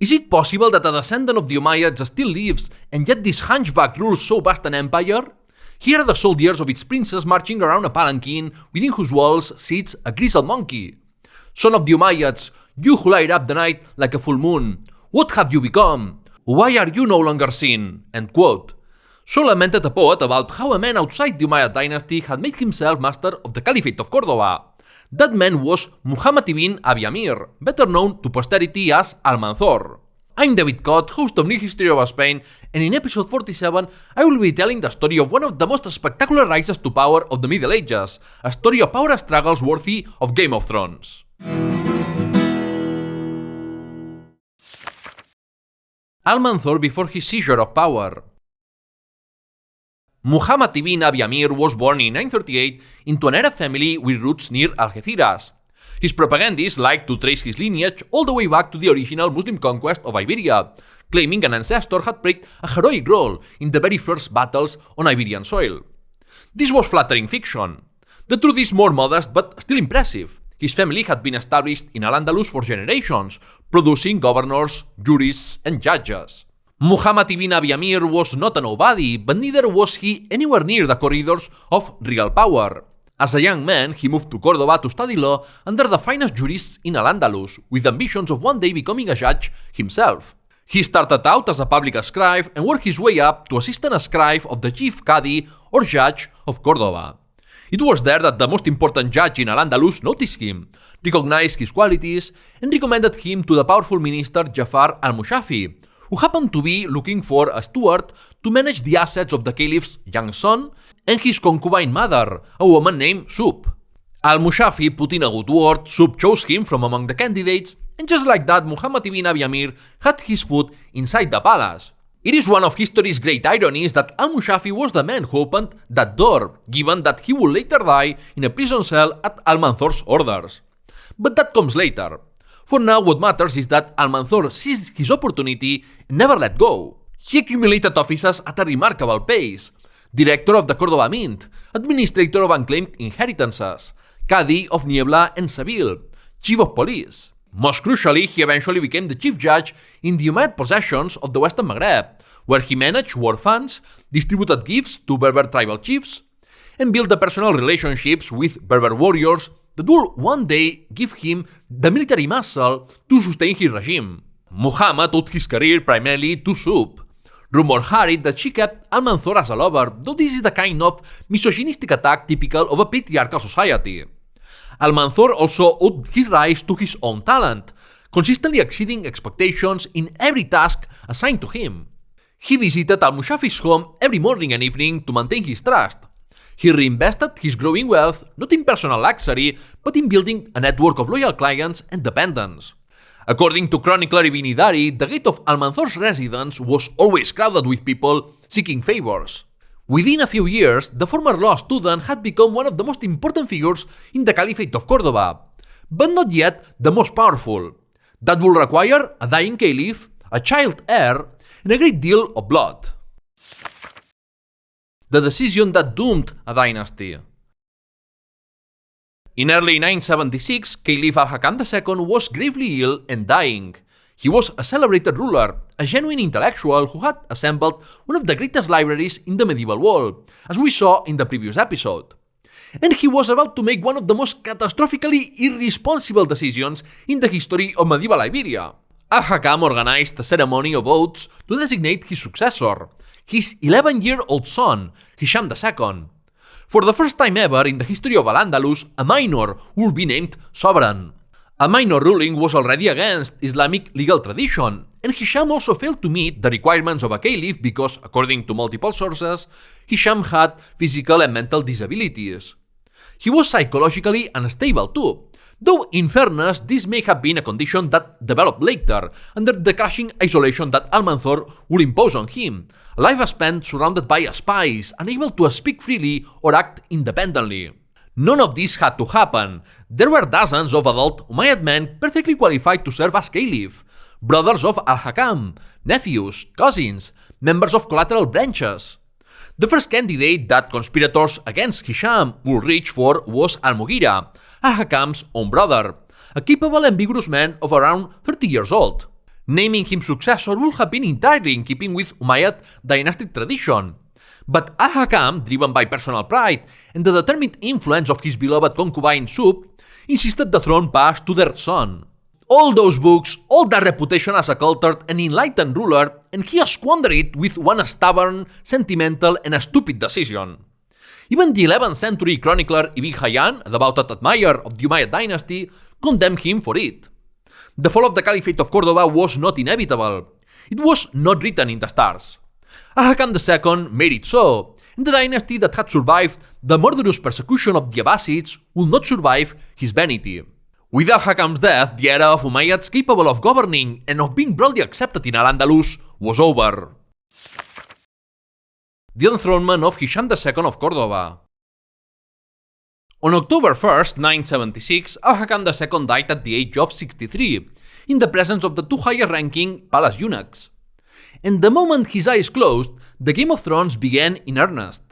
Is it possible that a descendant of the Umayyads still lives, and yet this hunchback rules so vast an empire? Here are the soldiers of its princes marching around a palanquin, within whose walls sits a grizzled monkey. Son of the Umayyads, you who light up the night like a full moon, what have you become? Why are you no longer seen? End quote. So lamented a poet about how a man outside the Umayyad dynasty had made himself master of the Caliphate of Córdoba. That man was Muhammad ibn Abi Amir, better known to posterity as Almanzor. I'm David Cott, host of New History of Spain, and in episode 47, I will be telling the story of one of the most spectacular rises to power of the Middle Ages, a story of power struggles worthy of Game of Thrones. Almanzor before his seizure of power. Muhammad ibn Abi Amir was born in 938 into an Arab family with roots near Algeciras. His propagandists liked to trace his lineage all the way back to the original Muslim conquest of Iberia, claiming an ancestor had played a heroic role in the very first battles on Iberian soil. This was flattering fiction. The truth is more modest but still impressive. His family had been established in al-Andalus for generations, producing governors, jurists, and judges. Muhammad ibn Abi Amir was not a nobody, but neither was he anywhere near the corridors of real power. As a young man, he moved to Córdoba to study law under the finest jurists in al-Andalus, with ambitions of one day becoming a judge himself. He started out as a public scribe and worked his way up to assistant scribe of the chief Qadi or judge of Córdoba. It was there that the most important judge in al-Andalus noticed him, recognized his qualities, and recommended him to the powerful minister Jafar al-Mushafi, who happened to be looking for a steward to manage the assets of the caliph's young son and his concubine mother, a woman named Soup. Al-Mushafi put in a good word, Soup chose him from among the candidates, and just like that, Muhammad ibn Abi Amir had his foot inside the palace. It is one of history's great ironies that al-Mushafi was the man who opened that door, given that he would later die in a prison cell at Almanzor's orders. But that comes later. For now, what matters is that Almanzor seized his opportunity and never let go. He accumulated offices at a remarkable pace. Director of the Córdoba Mint, Administrator of Unclaimed Inheritances, Qadi of Niebla and Seville, Chief of Police. Most crucially, he eventually became the chief judge in the Umayyad possessions of the Western Maghreb, where he managed war funds, distributed gifts to Berber tribal chiefs, and built the personal relationships with Berber warriors that will one day give him the military muscle to sustain his regime. Muhammad owed his career primarily to Soup. Rumor had it that she kept Almanzor as a lover, though this is the kind of misogynistic attack typical of a patriarchal society. Almanzor also owed his rise to his own talent, consistently exceeding expectations in every task assigned to him. He visited al-Mushafi's home every morning and evening to maintain his trust. He reinvested his growing wealth not in personal luxury, but in building a network of loyal clients and dependents. According to chronicler Ibn Idari, the gate of Almanzor's residence was always crowded with people seeking favors. Within a few years, the former law student had become one of the most important figures in the Caliphate of Córdoba, but not yet the most powerful. That would require a dying caliph, a child heir, and a great deal of blood. The decision that doomed a dynasty. In early 976, Caliph al-Hakam II was gravely ill and dying. He was a celebrated ruler, a genuine intellectual who had assembled one of the greatest libraries in the medieval world, as we saw in the previous episode. And he was about to make one of the most catastrophically irresponsible decisions in the history of medieval Iberia. Al-Hakam organized a ceremony of oaths to designate his successor, his 11-year-old son, Hisham II. For the first time ever in the history of al-Andalus, a minor would be named sovereign. A minor ruling was already against Islamic legal tradition, and Hisham also failed to meet the requirements of a caliph because, according to multiple sources, Hisham had physical and mental disabilities. He was psychologically unstable too, though in fairness this may have been a condition that developed later under the crushing isolation that Almanzor would impose on him, a life spent surrounded by spies, unable to speak freely or act independently. None of this had to happen. There were dozens of adult Umayyad men perfectly qualified to serve as caliph, brothers of al-Hakam, nephews, cousins, members of collateral branches. The first candidate that conspirators against Hisham would reach for was al-Mughira, al-Hakam's own brother, a capable and vigorous man of around 30 years old. Naming him successor would have been entirely in keeping with Umayyad dynastic tradition. But al-Hakam, driven by personal pride and the determined influence of his beloved concubine Sub, insisted the throne pass to their son. All those books, all that reputation as a cultured and enlightened ruler, and he squandered it with one stubborn, sentimental, and a stupid decision. Even the 11th century chronicler Ibn Hayyan, a devoted admirer of the Umayyad dynasty, condemned him for it. The fall of the Caliphate of Córdoba was not inevitable. It was not written in the stars. Al-Hakam II made it so, and the dynasty that had survived the murderous persecution of the Abbasids would not survive his vanity. With al-Hakam's death, the era of Umayyads capable of governing and of being broadly accepted in al-Andalus was over. The enthronement of Hisham II of Córdoba. On October 1st, 976, al-Hakam II died at the age of 63, in the presence of the two higher-ranking palace eunuchs. And the moment his eyes closed, the Game of Thrones began in earnest.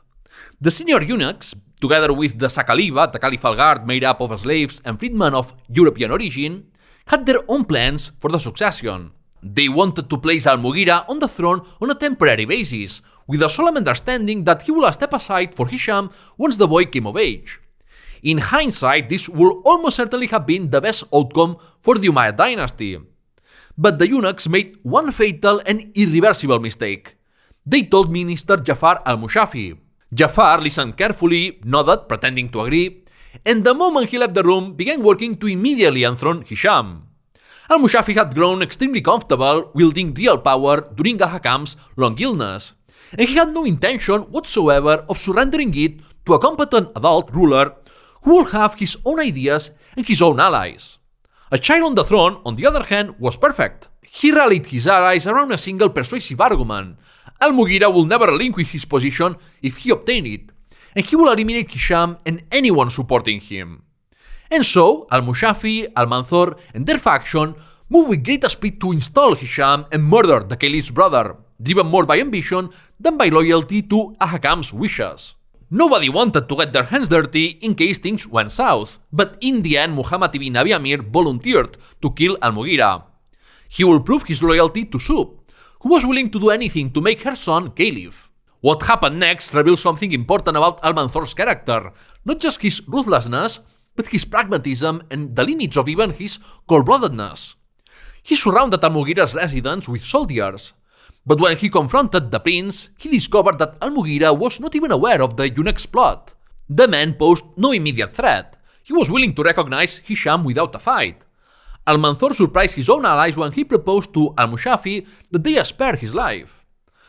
The senior eunuchs, together with the Sakaliba, the Caliphal Guard made up of slaves and freedmen of European origin, had their own plans for the succession. They wanted to place al-Mughira on the throne on a temporary basis, with the solemn understanding that he would step aside for Hisham once the boy came of age. In hindsight, this would almost certainly have been the best outcome for the Umayyad dynasty. But the eunuchs made one fatal and irreversible mistake. They told Minister Jafar al-Mushafi. Jafar listened carefully, nodded, pretending to agree, and the moment he left the room, began working to immediately enthrone Hisham. Al-Mushafi had grown extremely comfortable wielding real power during al-Hakam's long illness, and he had no intention whatsoever of surrendering it to a competent adult ruler who would have his own ideas and his own allies. A child on the throne, on the other hand, was perfect. He rallied his allies around a single persuasive argument. Al-Mughira will never relinquish his position if he obtained it, and he will eliminate Hisham and anyone supporting him. And so, al-Mushafi, Almanzor, and their faction moved with great speed to install Hisham and murder the Caliph's brother, driven more by ambition than by loyalty to al-Hakam's wishes. Nobody wanted to get their hands dirty in case things went south, but in the end Muhammad ibn Abi Amir volunteered to kill al-Mughira. He will prove his loyalty to Sub, who was willing to do anything to make her son Ghalib. What happened next reveals something important about Almanzor's character, not just his ruthlessness, but his pragmatism and the limits of even his cold-bloodedness. He surrounded al-Mughira's residence with soldiers, but when he confronted the prince, he discovered that al-Mughira was not even aware of the eunuch's plot. The man posed no immediate threat. He was willing to recognize Hisham without a fight. Almanzor surprised his own allies when he proposed to al-Mushafi that they spare his life.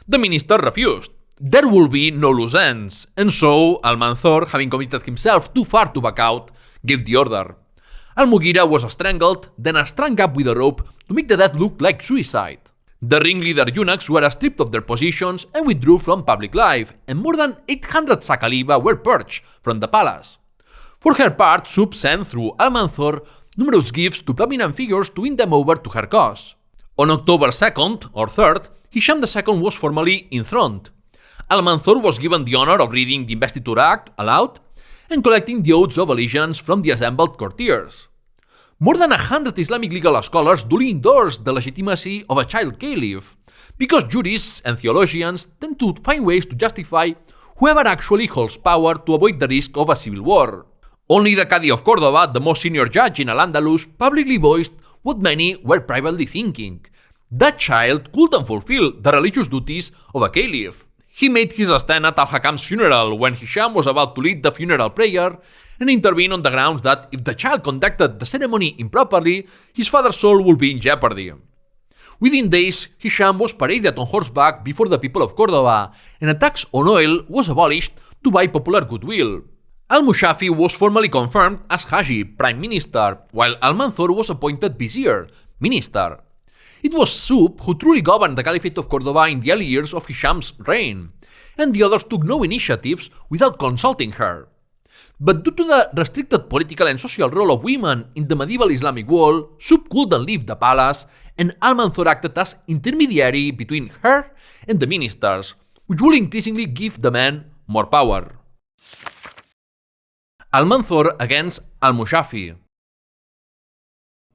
The minister refused. There will be no loose ends, and so Almanzor, having committed himself too far to back out, gave the order. Al-Mughira was strangled, then strung up with a rope to make the death look like suicide. The ringleader eunuchs were stripped of their positions and withdrew from public life, and more than 800 Sakaliba were purged from the palace. For her part, Sub sent through Almanzor numerous gifts to prominent figures to win them over to her cause. On October 2nd or 3rd, Hisham II was formally enthroned. Almanzor was given the honor of reading the Investiture Act aloud and collecting the oaths of allegiance from the assembled courtiers. More than 100 Islamic legal scholars duly endorsed the legitimacy of a child caliph, because jurists and theologians tend to find ways to justify whoever actually holds power to avoid the risk of a civil war. Only the Qadi of Córdoba, the most senior judge in al-Andalus, publicly voiced what many were privately thinking. That child couldn't fulfill the religious duties of a caliph. He made his stand at al-Hakam's funeral when Hisham was about to lead the funeral prayer and intervened on the grounds that if the child conducted the ceremony improperly, his father's soul would be in jeopardy. Within days, Hisham was paraded on horseback before the people of Córdoba, and a tax on oil was abolished to buy popular goodwill. Al-Mushafi was formally confirmed as hajib, prime minister, while Almanzor was appointed vizier, minister. It was Sub who truly governed the Caliphate of Córdoba in the early years of Hisham's reign, and the others took no initiatives without consulting her. But due to the restricted political and social role of women in the medieval Islamic world, Sub couldn't leave the palace, and Almanzor acted as intermediary between her and the ministers, which will increasingly give the men more power. Almanzor Against al-Mushafi.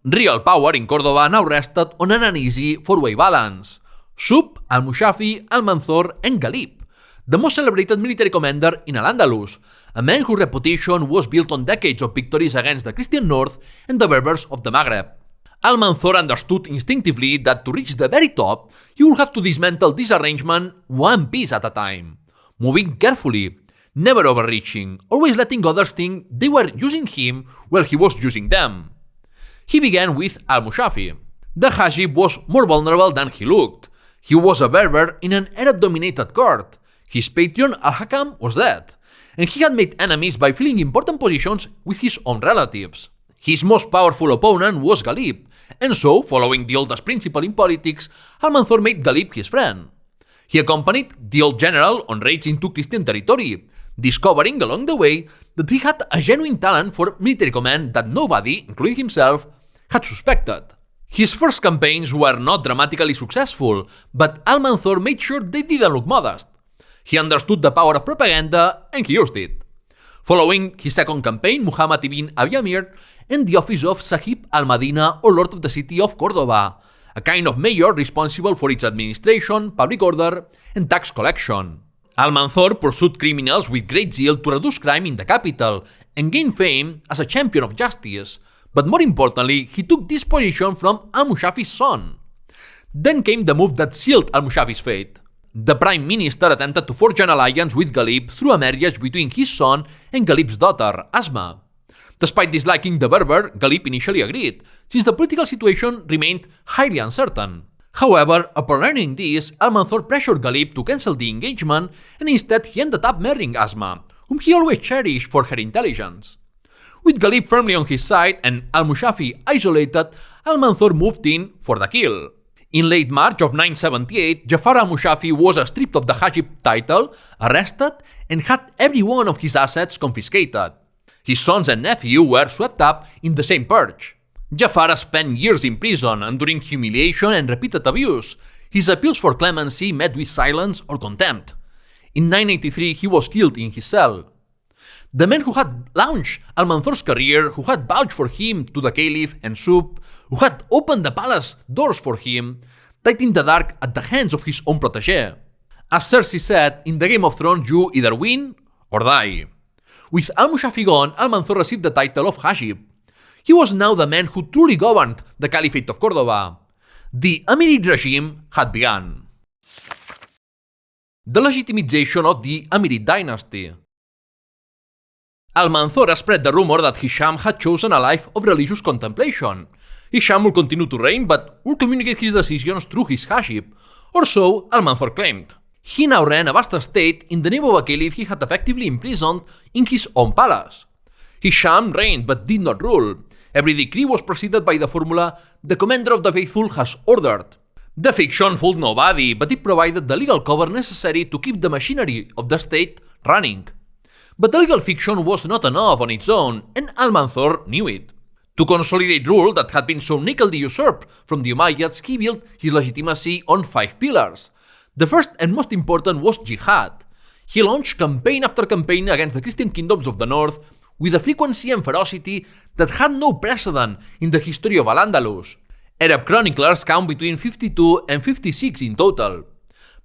Real power in Córdoba now rested on an uneasy four-way balance. Sub, al-Mushafi, Almanzor, and Ghalib, the most celebrated military commander in al-Andalus, a man whose reputation was built on decades of victories against the Christian North and the Berbers of the Maghreb. Almanzor understood instinctively that to reach the very top, he would have to dismantle this arrangement one piece at a time, moving carefully, never overreaching, always letting others think they were using him while he was using them. He began with al-Mushafi. The hajib was more vulnerable than he looked. He was a Berber in an Arab-dominated court. His patron, al-Hakam, was dead, and he had made enemies by filling important positions with his own relatives. His most powerful opponent was Ghalib, and so, following the oldest principle in politics, Almanzor made Ghalib his friend. He accompanied the old general on raids into Christian territory, discovering along the way that he had a genuine talent for military command that nobody, including himself, had suspected. His first campaigns were not dramatically successful, but Almanzor made sure they didn't look modest. He understood the power of propaganda, and he used it. Following his second campaign, Muhammad ibn Abi Amir and the office of Sahib al-Madina, or Lord of the City of Córdoba, a kind of mayor responsible for its administration, public order, and tax collection. Almanzor pursued criminals with great zeal to reduce crime in the capital and gain fame as a champion of justice, but more importantly, he took this position from al-Mushafi's son. Then came the move that sealed al-Mushafi's fate. The prime minister attempted to forge an alliance with Ghalib through a marriage between his son and Ghalib's daughter, Asma. Despite disliking the Berber, Ghalib initially agreed, since the political situation remained highly uncertain. However, upon learning this, Almanzor pressured Ghalib to cancel the engagement, and instead he ended up marrying Asma, whom he always cherished for her intelligence. With Ghalib firmly on his side and al-Mushafi isolated, Almanzor moved in for the kill. In late March of 978, Jafar al-Mushafi was stripped of the hajib title, arrested, and had every one of his assets confiscated. His sons and nephew were swept up in the same purge. Jafar spent years in prison, enduring humiliation and repeated abuse. His appeals for clemency met with silence or contempt. In 983, he was killed in his cell. The man who had launched Almanzor's career, who had vouched for him to the caliph and Sub, who had opened the palace doors for him, died in the dark at the hands of his own protégé. As Cersei said, in the Game of Thrones you either win or die. With al-Mushafi gone, Almanzor received the title of hajib. He was now the man who truly governed the Caliphate of Córdoba. The Amirid regime had begun. The legitimization of the Amirid dynasty. Almanzor spread the rumor that Hisham had chosen a life of religious contemplation. Hisham would continue to reign, but would communicate his decisions through his hajib, or so Almanzor claimed. He now ran a vast state in the name of a caliph he had effectively imprisoned in his own palace. Hisham reigned but did not rule. Every decree was preceded by the formula, "The commander of the faithful has ordered." The fiction fooled nobody, but it provided the legal cover necessary to keep the machinery of the state running. But the legal fiction was not enough on its own, and Almanzor knew it. To consolidate rule that had been so nakedly usurped from the Umayyads, he built his legitimacy on 5 pillars. The first and most important was jihad. He launched campaign after campaign against the Christian kingdoms of the north with a frequency and ferocity that had no precedent in the history of al-Andalus. Arab chroniclers count between 52 and 56 in total.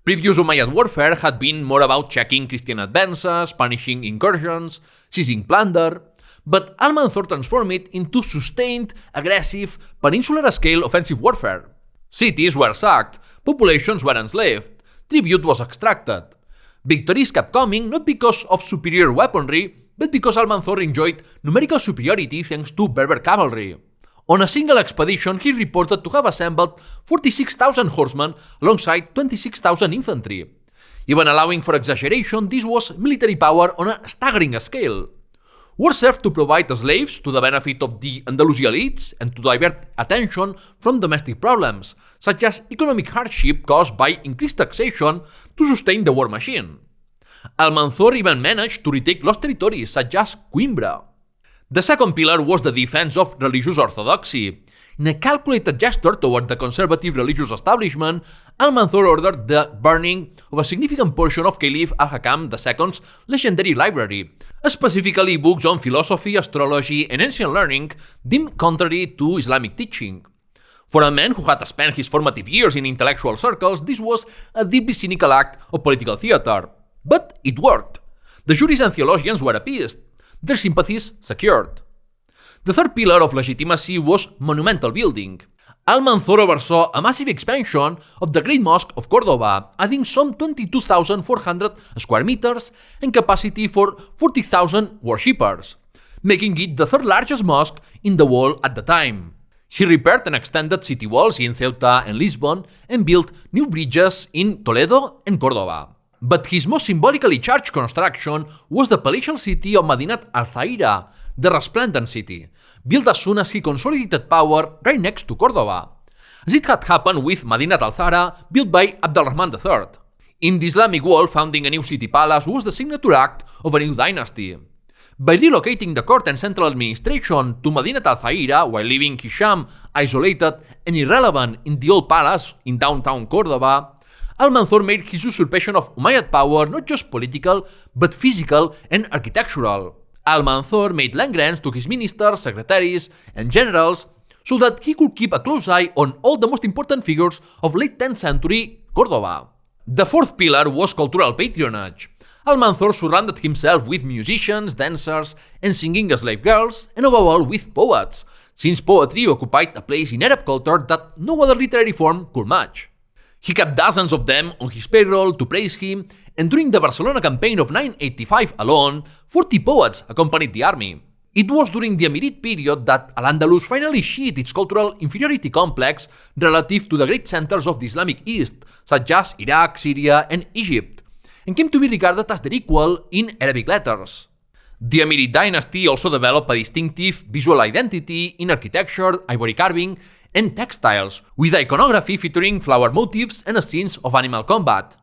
Previous Umayyad warfare had been more about checking Christian advances, punishing incursions, seizing plunder, but Almanzor transformed it into sustained, aggressive, peninsular-scale offensive warfare. Cities were sacked, populations were enslaved, tribute was extracted. Victories kept coming not because of superior weaponry, but because Almanzor enjoyed numerical superiority thanks to Berber cavalry. On a single expedition, he reported to have assembled 46,000 horsemen alongside 26,000 infantry. Even allowing for exaggeration, this was military power on a staggering scale. War served to provide slaves to the benefit of the Andalusi elites and to divert attention from domestic problems, such as economic hardship caused by increased taxation to sustain the war machine. Almanzor even managed to retake lost territories such as Coimbra. The second pillar was the defense of religious orthodoxy. In a calculated gesture toward the conservative religious establishment, Almanzor ordered the burning of a significant portion of Caliph al-Hakam II's legendary library, specifically books on philosophy, astrology, and ancient learning deemed contrary to Islamic teaching. For a man who had spent his formative years in intellectual circles, this was a deeply cynical act of political theater. But it worked. The jurists and theologians were appeased, their sympathies secured. The third pillar of legitimacy was monumental building. Almanzor oversaw a massive expansion of the Great Mosque of Córdoba, adding some 22,400 square meters and capacity for 40,000 worshippers, making it the third largest mosque in the world at the time. He repaired and extended city walls in Ceuta and Lisbon and built new bridges in Toledo and Córdoba. But his most symbolically charged construction was the palatial city of Madinat al-Zaira, the resplendent city, built as soon as he consolidated power right next to Córdoba, as it had happened with Madinat al-Zahra, built by Abdulrahman III. In the Islamic world, founding a new city palace was the signature act of a new dynasty. By relocating the court and central administration to Madinat al-Zaira while leaving Hisham isolated and irrelevant in the old palace in downtown Córdoba, Almanzor made his usurpation of Umayyad power not just political, but physical and architectural. Almanzor made land grants to his ministers, secretaries, and generals so that he could keep a close eye on all the most important figures of late 10th century Córdoba. The fourth pillar was cultural patronage. Almanzor surrounded himself with musicians, dancers, and singing slave girls, and above all with poets, since poetry occupied a place in Arab culture that no other literary form could match. He kept dozens of them on his payroll to praise him, and during the Barcelona campaign of 985 alone, 40 poets accompanied the army. It was during the Amirid period that al-Andalus finally shed its cultural inferiority complex relative to the great centers of the Islamic East, such as Iraq, Syria, and Egypt, and came to be regarded as their equal in Arabic letters. The Amirid dynasty also developed a distinctive visual identity in architecture, ivory carving, and textiles, with iconography featuring flower motifs and scenes of animal combat.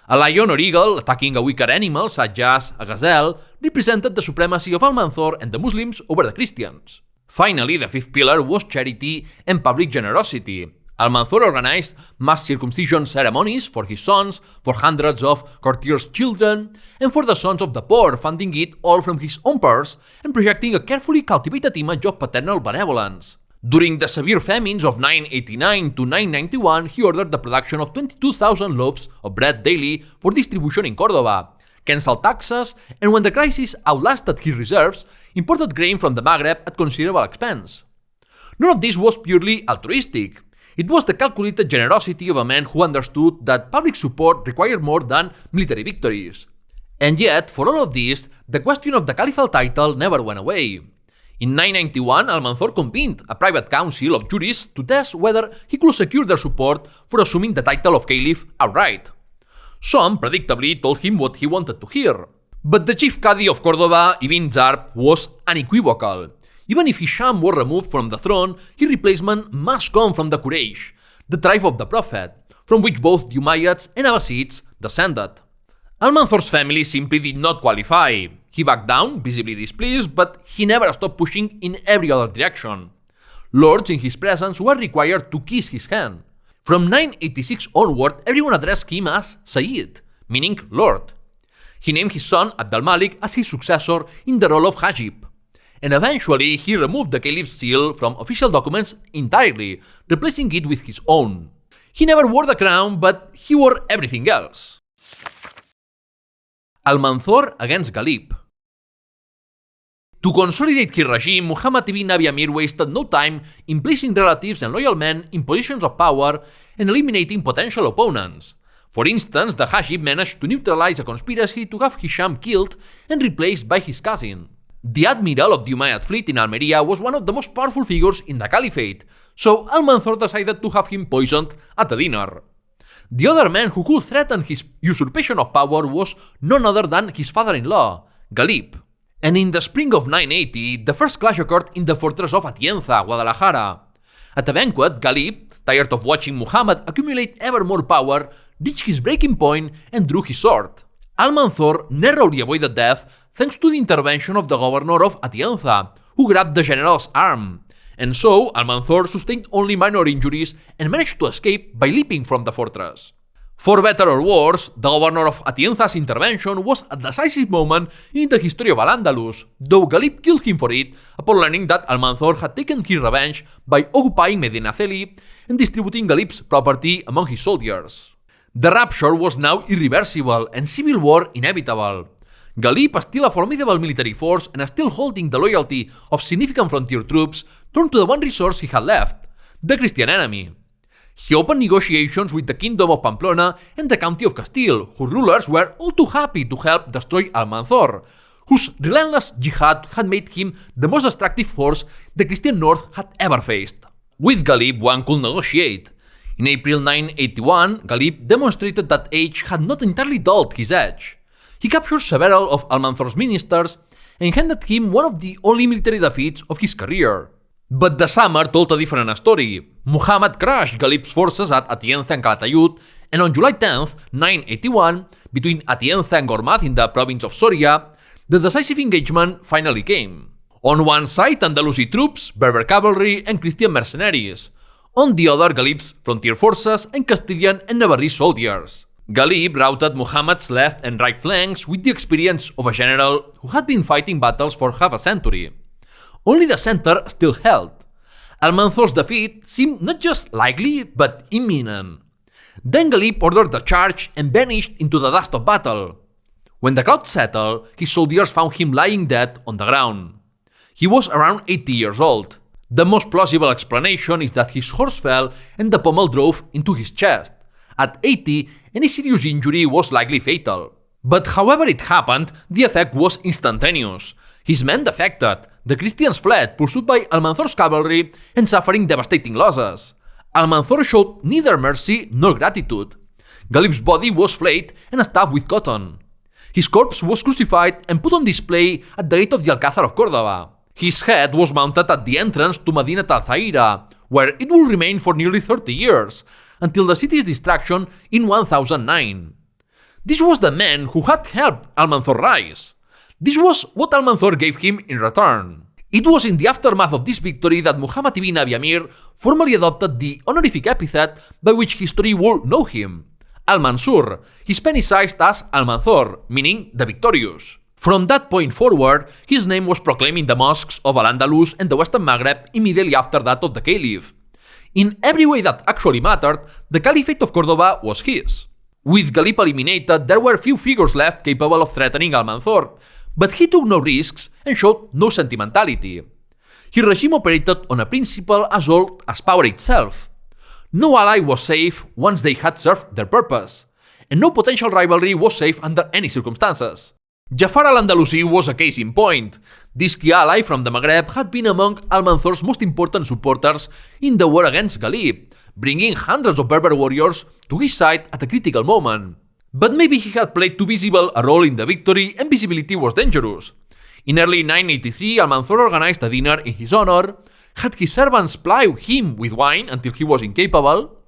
A lion or eagle attacking a weaker animal, such as a gazelle, represented the supremacy of Almanzor and the Muslims over the Christians. Finally, the fifth pillar was charity and public generosity. Almanzor organized mass circumcision ceremonies for his sons, for hundreds of courtiers' children, and for the sons of the poor, funding it all from his own purse and projecting a carefully cultivated image of paternal benevolence. During the severe famines of 989 to 991, he ordered the production of 22,000 loaves of bread daily for distribution in Córdoba, cancelled taxes, and when the crisis outlasted his reserves, imported grain from the Maghreb at considerable expense. None of this was purely altruistic. It was the calculated generosity of a man who understood that public support required more than military victories. And yet, for all of this, the question of the caliphal title never went away. In 991, Almanzor convened a private council of jurists to test whether he could secure their support for assuming the title of caliph outright. Some, predictably, told him what he wanted to hear. But the chief Qadi of Córdoba, Ibn Zarb, was unequivocal. Even if Hisham were removed from the throne, his replacement must come from the Quraysh, the tribe of the Prophet, from which both the Umayyads and Abbasids descended. Almanzor's family simply did not qualify. He backed down, visibly displeased, but he never stopped pushing in every other direction. Lords in his presence were required to kiss his hand. From 986 onward, everyone addressed him as Sayyid, meaning Lord. He named his son Abd-al-Malik as his successor in the role of hajib. And eventually, he removed the caliph's seal from official documents entirely, replacing it with his own. He never wore the crown, but he wore everything else. Almanzor Against Ghalib. To consolidate his regime, Muhammad ibn Abi Amir wasted no time in placing relatives and loyal men in positions of power and eliminating potential opponents. For instance, the hajib managed to neutralize a conspiracy to have Hisham killed and replaced by his cousin. The admiral of the Umayyad fleet in Almeria was one of the most powerful figures in the caliphate, so Almanzor decided to have him poisoned at a dinner. The other man who could threaten his usurpation of power was none other than his father-in-law, Ghalib. And in the spring of 980, the first clash occurred in the fortress of Atienza, Guadalajara. At a banquet, Ghalib, tired of watching Muhammad accumulate ever more power, reached his breaking point and drew his sword. Almanzor narrowly avoided death thanks to the intervention of the governor of Atienza, who grabbed the general's arm, and so Almanzor sustained only minor injuries and managed to escape by leaping from the fortress. For better or worse, the governor of Atienza's intervention was a decisive moment in the history of al-Andalus, though Ghalib killed him for it upon learning that Almanzor had taken his revenge by occupying Medinaceli and distributing Ghalib's property among his soldiers. The rupture was now irreversible and civil war inevitable. Ghalib, still a formidable military force and still holding the loyalty of significant frontier troops, turned to the one resource he had left, the Christian enemy. He opened negotiations with the Kingdom of Pamplona and the County of Castile, whose rulers were all too happy to help destroy Almanzor, whose relentless jihad had made him the most destructive force the Christian North had ever faced. With Ghalib, one could negotiate. In April 981, Ghalib demonstrated that age had not entirely dulled his edge. He captured several of Almanzor's ministers and handed him one of the only military defeats of his career. But the summer told a different story. Muhammad crushed Ghalib's forces at Atienza and Calatayud, and on July 10, 981, between Atienza and Gormaz in the province of Soria, the decisive engagement finally came. On one side, Andalusi troops, Berber cavalry, and Christian mercenaries. On the other, Ghalib's frontier forces and Castilian and Navarrese soldiers. Ghalib routed Muhammad's left and right flanks with the experience of a general who had been fighting battles for half a century. Only the center still held. Almanzor's defeat seemed not just likely, but imminent. Then Ghalib ordered the charge and vanished into the dust of battle. When the cloud settled, his soldiers found him lying dead on the ground. He was around 80 years old. The most plausible explanation is that his horse fell and the pommel drove into his chest. At 80, any serious injury was likely fatal. But however it happened, the effect was instantaneous. His men defected, the Christians fled, pursued by Almanzor's cavalry and suffering devastating losses. Almanzor showed neither mercy nor gratitude. Ghalib's body was flayed and stuffed with cotton. His corpse was crucified and put on display at the gate of the Alcázar of Córdoba. His head was mounted at the entrance to Medina al-Zahira, where it will remain for nearly 30 years, until the city's destruction in 1009. This was the man who had helped Almanzor rise. This was what Almanzor gave him in return. It was in the aftermath of this victory that Muhammad ibn Abi Amir formally adopted the honorific epithet by which history will know him, Al-Mansur, Hispanicized as Almanzor, meaning the victorious. From that point forward, his name was proclaimed in the mosques of Al-Andalus and the Western Maghreb immediately after that of the Caliph. In every way that actually mattered, the Caliphate of Córdoba was his. With Ghalib eliminated, there were few figures left capable of threatening Almanzor, but he took no risks and showed no sentimentality. His regime operated on a principle as old as power itself. No ally was safe once they had served their purpose, and no potential rivalry was safe under any circumstances. Jafar al-Andalusi was a case in point. This key ally from the Maghreb had been among Almanzor's most important supporters in the war against Ghalib, bringing hundreds of Berber warriors to his side at a critical moment. But maybe he had played too visible a role in the victory, and visibility was dangerous. In early 983, Almanzor organized a dinner in his honor, had his servants ply him with wine until he was incapable,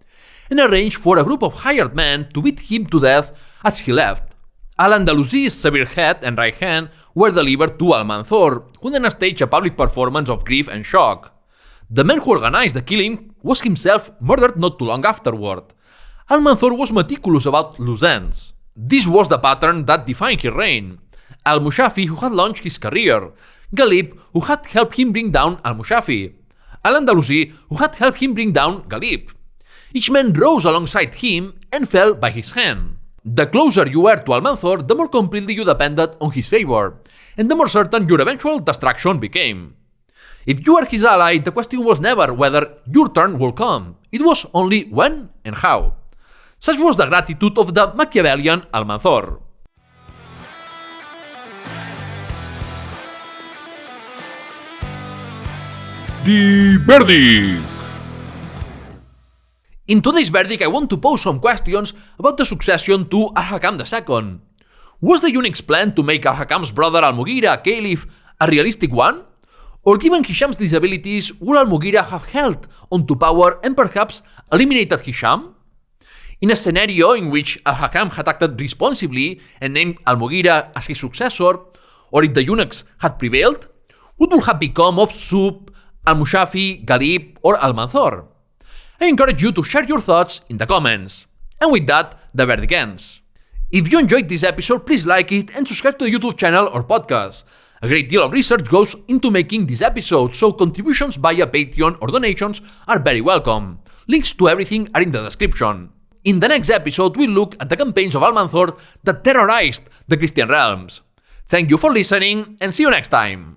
and arranged for a group of hired men to beat him to death as he left. Al-Andalusi's severed head and right hand were delivered to Almanzor, who then staged a public performance of grief and shock. The man who organized the killing was himself murdered not too long afterward. Almanzor was meticulous about loose ends. This was the pattern that defined his reign. Al-Mushafi, who had launched his career. Ghalib, who had helped him bring down Al-Mushafi. Al-Andalusi, who had helped him bring down Ghalib. Each man rose alongside him and fell by his hand. The closer you were to Almanzor, the more completely you depended on his favor, and the more certain your eventual destruction became. If you were his ally, the question was never whether your turn will come. It was only when and how. Such was the gratitude of the Machiavellian Almanzor. The verdict. In today's verdict, I want to pose some questions about the succession to al-Hakam II. Was the eunuch's plan to make al-Hakam's brother al-Mughira caliph a realistic one? Or given Hisham's disabilities, would al-Mughira have held onto power and perhaps eliminated Hisham? In a scenario in which al-Hakam had acted responsibly and named al-Mughira as his successor, or if the eunuchs had prevailed, what would have become of Sub, al-Mushafi, Ghalib, or Almanzor? I encourage you to share your thoughts in the comments. And with that, the verdict ends. If you enjoyed this episode, please like it and subscribe to the YouTube channel or podcast. A great deal of research goes into making this episode, so contributions via Patreon or donations are very welcome. Links to everything are in the description. In the next episode, we'll look at the campaigns of Almanzor that terrorized the Christian realms. Thank you for listening, and see you next time!